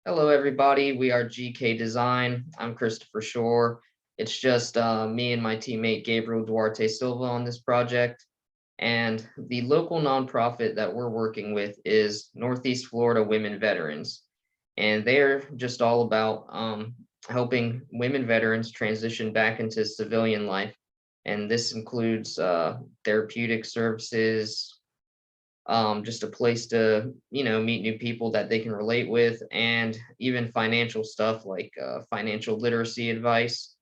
Hello, everybody. We are GK Design. I'm Kristoffer Shore. It's just me and my teammate Gabriel Duarte Silva on this project. And the local nonprofit that we're working with is Northeast Florida Women Veterans. And they're just all about helping women veterans transition back into civilian life. And this includes therapeutic services, just a place to meet new people that they can relate with, and even financial stuff like financial literacy advice.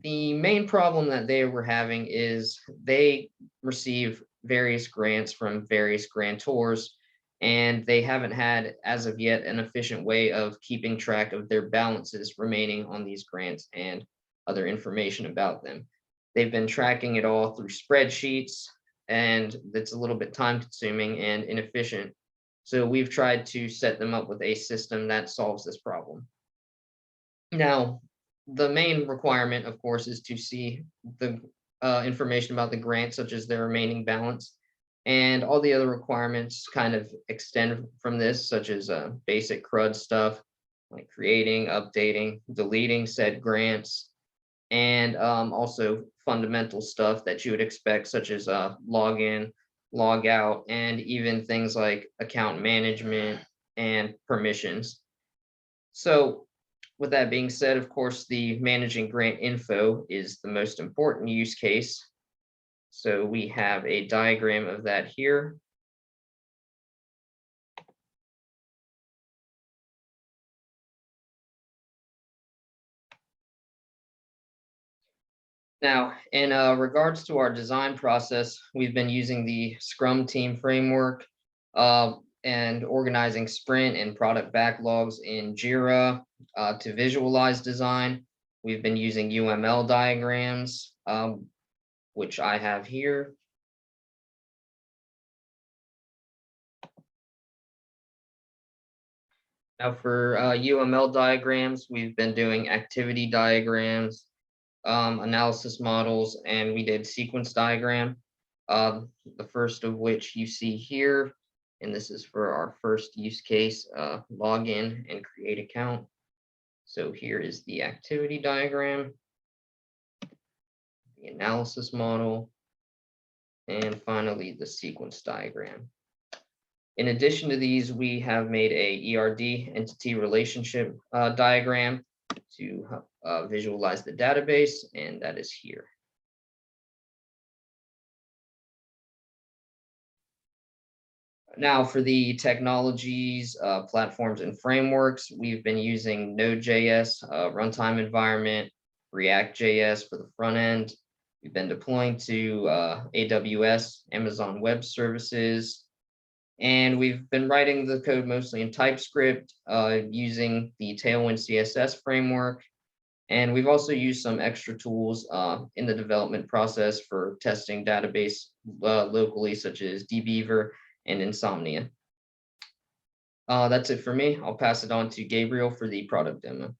The main problem that they were having is they receive various grants from various grantors, and they haven't had as of yet an efficient way of keeping track of their balances remaining on these grants and other information about them. They've been tracking it all through spreadsheets, and it's a little bit time consuming and inefficient. So we've tried to set them up with a system that solves this problem. Now, the main requirement, of course, is to see the information about the grant, such as their remaining balance, and all the other requirements kind of extend from this, such as basic CRUD stuff, like creating, updating, deleting said grants, and also fundamental stuff that you would expect, such as login, log out, and even things like account management and permissions. So with that being said, of course, the managing grant info is the most important use case. So we have a diagram of that here. Now, in regards to our design process, we've been using the Scrum team framework and organizing sprint and product backlogs in Jira to visualize design. We've been using UML diagrams, which I have here. Now for UML diagrams, we've been doing activity diagrams, analysis models, and we did sequence diagram. The first of which you see here, and this is for our first use case, login and create account. So here is the activity diagram, the analysis model, and finally the sequence diagram. In addition to these, we have made a ERD, entity relationship diagram, to visualize the database, and that is here. Now for the technologies, platforms, and frameworks, we've been using Node.js runtime environment, React.js for the front end. We've been deploying to AWS, Amazon Web Services, and we've been writing the code mostly in TypeScript using the Tailwind CSS framework. And we've also used some extra tools in the development process for testing database locally, such as dbeaver and Insomnia. That's it for me. I'll pass it on to Gabriel for the product demo.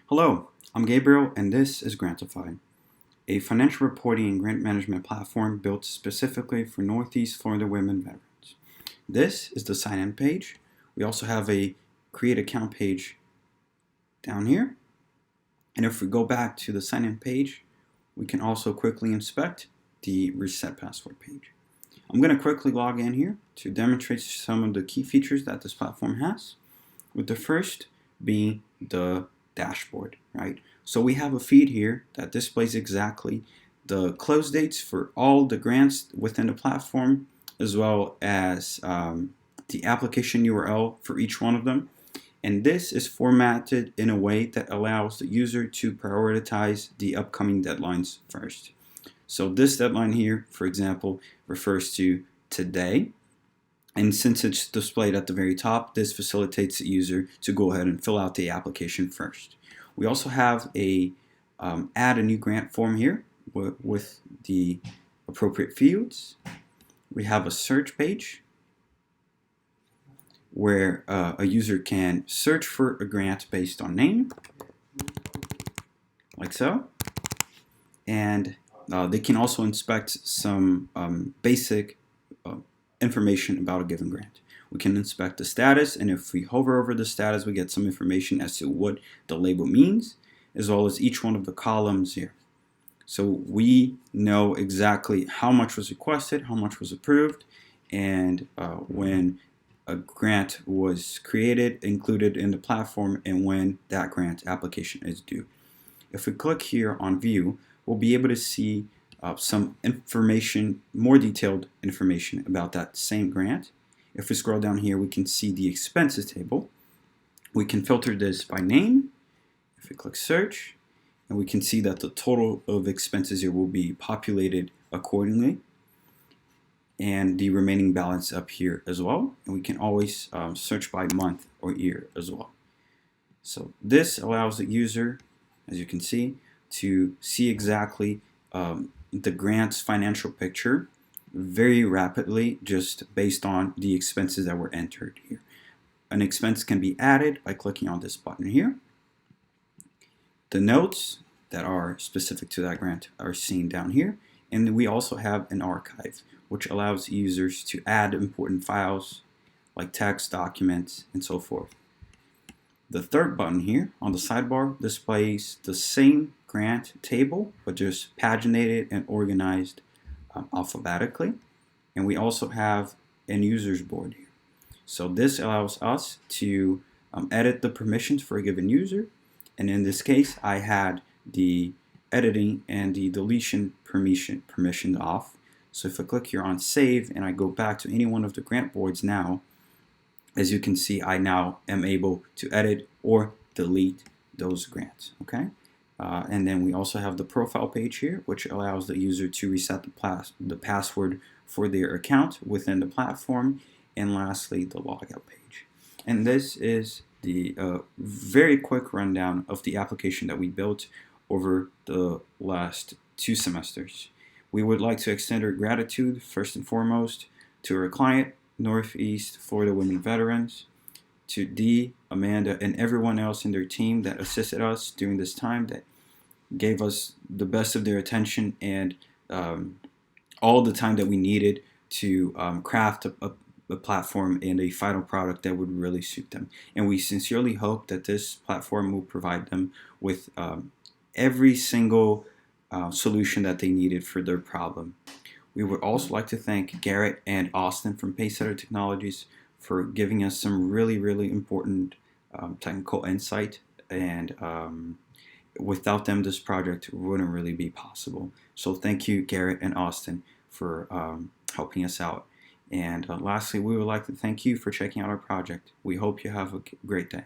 Hello, I'm Gabriel, and this is Grantify, a financial reporting and grant management platform built specifically for Northeast Florida women veterans. This is the sign-in page. We also have a create account page down here. And if we go back to the sign-in page, we can also quickly inspect the reset password page. I'm going to quickly log in here to demonstrate some of the key features that this platform has, with the first being the dashboard, right? So we have a feed here that displays exactly the close dates for all the grants within the platform, as well as the application URL for each one of them. And this is formatted in a way that allows the user to prioritize the upcoming deadlines first. So this deadline here, for example, refers to today. And since it's displayed at the very top, this facilitates the user to go ahead and fill out the application first. We also have a add a new grant form here with the appropriate fields. We have a search page where a user can search for a grant based on name, like so. And they can also inspect some basic information about a given grant. We can inspect the status, and if we hover over the status, we get some information as to what the label means, as well as each one of the columns here. So we know exactly how much was requested, how much was approved, and when a grant was created, included in the platform, and when that grant application is due. If we click here on View, we'll be able to see some information, more detailed information about that same grant. If we scroll down here, we can see the expenses table. We can filter this by name. If we click Search, and we can see that the total of expenses here will be populated accordingly, and the remaining balance up here as well. And we can always search by month or year as well. So this allows the user, as you can see, to see exactly the grant's financial picture very rapidly, just based on the expenses that were entered here. An expense can be added by clicking on this button here. The notes that are specific to that grant are seen down here. And we also have an archive, which allows users to add important files like text, documents, and so forth. The third button here on the sidebar displays the same grant table, but just paginated and organized alphabetically. And we also have an users board here. So this allows us to edit the permissions for a given user. And in this case, I had the editing and the deletion permission off. So if I click here on Save and I go back to any one of the grant boards now, as you can see, I now am able to edit or delete those grants. Okay. And then we also have the profile page here, which allows the user to reset the password for their account within the platform. And lastly, the logout page. And this is the very quick rundown of the application that we built over the last 2 semesters. We would like to extend our gratitude, first and foremost, to our client, Northeast Florida Women Veterans, to Dee, Amanda, and everyone else in their team that assisted us during this time, that gave us the best of their attention and all the time that we needed to craft a platform and a final product that would really suit them. And we sincerely hope that this platform will provide them with every single solution that they needed for their problem. We would also like to thank Garrett and Austin from Pacesetters Technologies for giving us some really, really important technical insight, and without them, this project wouldn't really be possible. So thank you, Garrett and Austin, for helping us out. And lastly, we would like to thank you for checking out our project. We hope you have a great day.